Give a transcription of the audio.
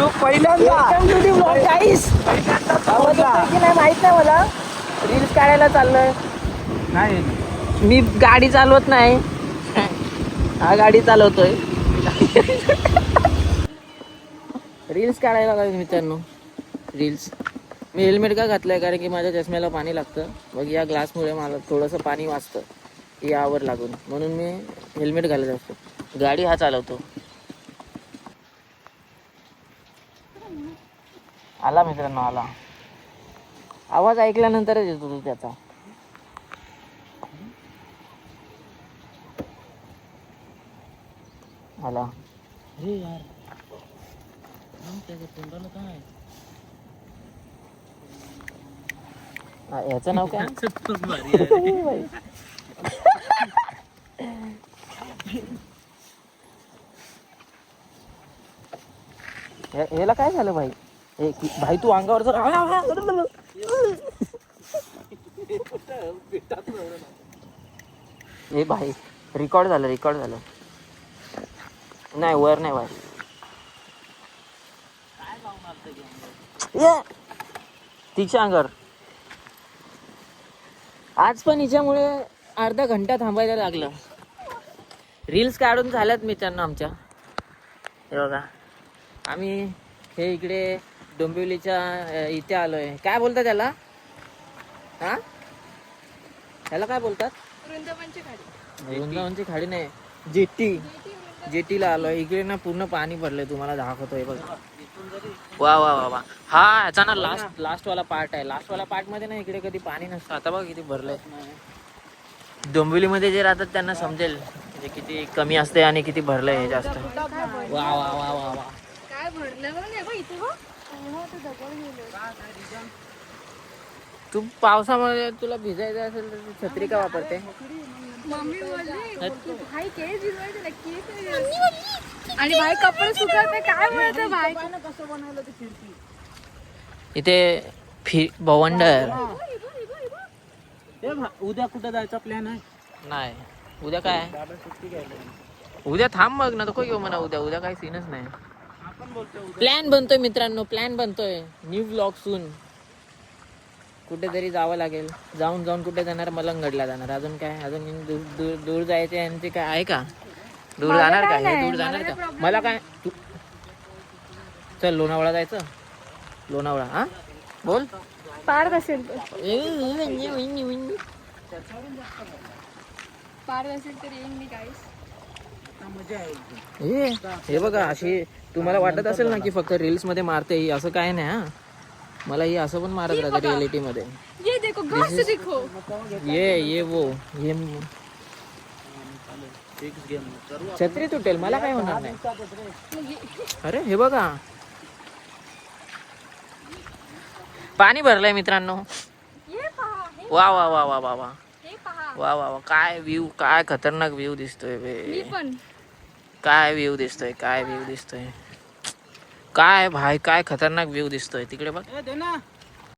तू पहिल्यांदा माहित नाही मला. रील्स काढायला चाललोय. नाही मी गाडी चालवत नाही, हा गाडी चालवतोय. रील्स काढायला लागले मित्रांनो. रील्स मी हेल्मेट का घातलंय कारण की माझ्या चष्म्याला पाणी लागतं. मग या ग्लासमुळे मला थोडंसं पाणी वाचतं यावर लागून, म्हणून मी हेल्मेट घालत असतो. गाडी हा चालवतो. आला मित्रांनो, आला. आवाज ऐकल्यानंतरच येतो तो त्याचा. आला. अरे यार, त्याच्या तोंडाला काय? याचं नाव काय? याला काय झालं भाई? भाई तू अंगावर जर हे भाई रेकॉर्ड झालं. नाही वर नाही भाई. तिच्या अंगावर आज पण हिच्यामुळे अर्धा घंटा थांबायला लागलं. रील्स काढून झाल्यात मित्रांनो आमच्या. हे बघा, आम्ही हे इकडे डोंबिवलीच्या इथे आलोय. काय बोलतात त्याला? हा, त्याला काय बोलतात? वृंदावनची खाडी नाही, जेटीला आलोय. इकडे ना पूर्ण पाणी भरलंय, तुम्हाला दाखवतोय बघा. वा वा वा वा. हा ह्याचा ना लास्ट वाला पार्ट आहे. लास्ट वाला पार्ट मध्ये ना इकडे कधी पाणी नसतं. आता बघा किती भरलंय. डोंबिवलीमध्ये जे राहतात त्यांना समजेल म्हणजे किती कमी असते आणि किती भरलंय हे जास्त. वा वा वा वा वा. काय भरलं बघ इथे बघ. तू पावसामध्ये तुला भिजायचं असेल तर तू छत्री का वापरते? मम्मी बोलली भाई केस भिजवायचे नक्की. आणि भाई कपडे सुकत नाही. काय बोलत भाई? कसं बनवलं ते खिडकी? इथे भवंडर. उद्या कुठं जायचा प्लॅन आहे? नाही उद्या काय? दादा सुट्टी घ्यायला. उद्या थांब मग ना, नको घेऊ म्हणा. उद्या काही सीनच नाही. आपण बोलतोय उद्या. प्लॅन बनतोय मित्रांनो, प्लॅन बनतोय. न्यू व्लॉग सून. कुठेतरी जावं लागेल. जाऊन कुठे जाणार? मलंगडला जाणार. अजून काय? अजून दूर जायचे यांचे काय आहे का? दूर जाणार का? हे दूर जाणार का? मला काय? चल लोणावळा जायचं. लोणावळा हा बोल. पार असेल पार असेल तर येईन मी गाईस. मजा आहे. हे बघा, अशी तुम्हाला वाटत असेल ना की फक्त रील्स मध्ये मारते ही, असं काय नाही. हा, मला ही असं पण मारत राहते रिअलिटी मध्ये. ये देखो घास देखो. ये वो ये छत्री तुटेल, मला काय होणार नाही. अरे हे बघा, पाणी भरलंय मित्रांनो. ये पहा, हे वा वा वा वा वा वा पहा. वा वा वा. काय व्ह्यू, काय खतरनाक व्ह्यू दिसतोय बे. मी पण काय व्ह्यू दिसतोय, काय व्ह्यू दिसतोय. काय भाई, काय खतरनाक व्ह्यू दिसतोय तिकडे बघ. दे ना.